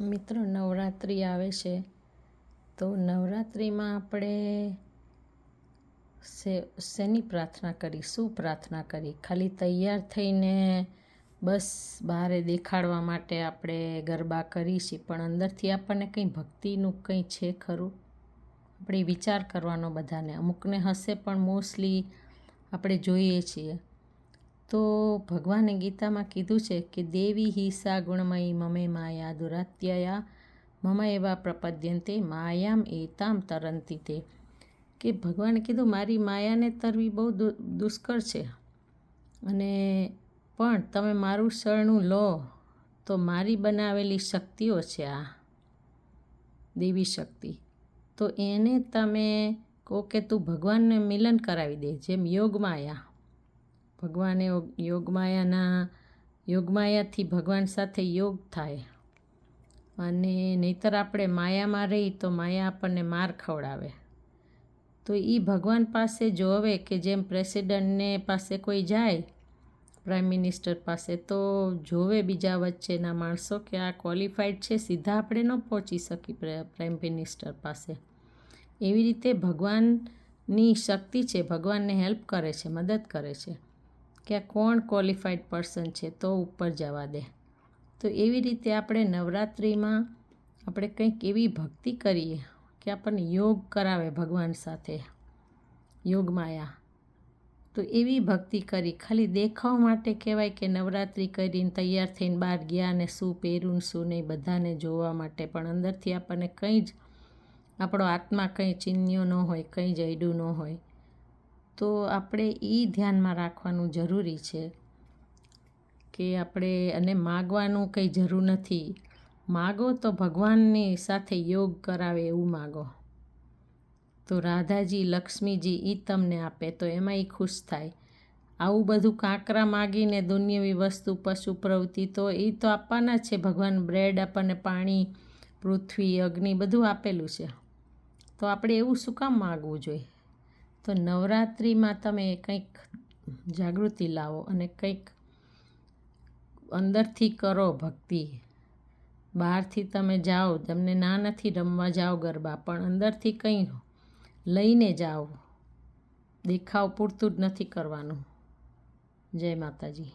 મિત્રો, નવરાત્રિ આવે છે તો નવરાત્રિમાં આપણે શેની પ્રાર્થના કરી, શું પ્રાર્થના કરી? ખાલી તૈયાર થઈને બસ બહારે દેખાડવા માટે આપણે ગરબા કરી છીએ, પણ અંદરથી આપણને કંઈ ભક્તિનું કંઈ છે ખરું? આપણે વિચાર કરવાનો બધાને. અમુકને હશે પણ મોસ્ટલી આપણે જોઈએ છીએ. તો ભગવાને ગીતામાં કીધું છે કે દેવી હિસા ગુણમયી મમે માયા દુરાત્યયા મમ એવા પ્રપદ્યંતે માયામ એતામ તરંતી તે. કે ભગવાને કીધું મારી માયાને તરવી બહુ દુષ્કર છે, અને પણ તમે મારું શરણું લો તો મારી બનાવેલી શક્તિઓ છે આ દેવી શક્તિ, તો એને તમે કહો કે તું ભગવાનને મિલન કરાવી દે. જેમ યોગમાયા, ભગવાને યોગમાયાથી ભગવાન સાથે યોગ થાય, અને નહીંતર આપણે માયામાં રહી તો માયા આપણને માર ખવડાવે. તો એ ભગવાન પાસે જોવે કે જેમ પ્રેસિડન્ટને પાસે કોઈ જાય, પ્રાઇમ મિનિસ્ટર પાસે, તો જોવે બીજા વચ્ચેના માણસો કે આ ક્વોલિફાઈડ છે, સીધા આપણે ન પહોંચી શકી પ્રાઇમ મિનિસ્ટર પાસે. એવી રીતે ભગવાનની શક્તિ છે, ભગવાનને હેલ્પ કરે છે, મદદ કરે છે કે આ કોણ ક્વોલિફાઈડ પર્સન છે તો ઉપર જવા દે. તો એવી રીતે આપણે નવરાત્રિમાં આપણે કંઈક એવી ભક્તિ કરીએ કે આપણને યોગ કરાવે ભગવાન સાથે, યોગમાયા. તો એવી ભક્તિ કરી, ખાલી દેખાવ માટે કહેવાય કે નવરાત્રિ કરીને તૈયાર થઈને બહાર ગયા ને શું પહેરું ને શું નહીં બધાને જોવા માટે, પણ અંદરથી આપણને કંઈ જ આપણો આત્મા કંઈ ચીન્યો ન હોય, કંઈ જ અડ્યું ન હોય. તો આપણે એ ધ્યાનમાં રાખવાનું જરૂરી છે કે આપણે, અને માગવાનું કંઈ જરૂર નથી. માગો તો ભગવાનની સાથે યોગ કરાવે એવું માગો, તો રાધાજી લક્ષ્મીજી એ તમને આપે, તો એમાં એ ખુશ થાય. આવું બધું કાંકરા માગીને દુનિયાવી વસ્તુ, પશુ પ્રવૃત્તિ, તો એ તો આપવાના છે. ભગવાન બ્રેડ આપણને, પાણી, પૃથ્વી, અગ્નિ બધું આપેલું છે, તો આપણે એવું શું કામ માગવું જોઈએ? તો નવરાત્રિમાં તમે કંઈક જાગૃતિ લાવો અને કંઈક અંદરથી કરો ભક્તિ. બહારથી તમે જાઓ, તમને ના નથી રમવા જાઓ ગરબા, પણ અંદરથી કંઈ લઈને જાઓ. દેખાવ પૂરતું જ નથી કરવાનું. જય માતાજી.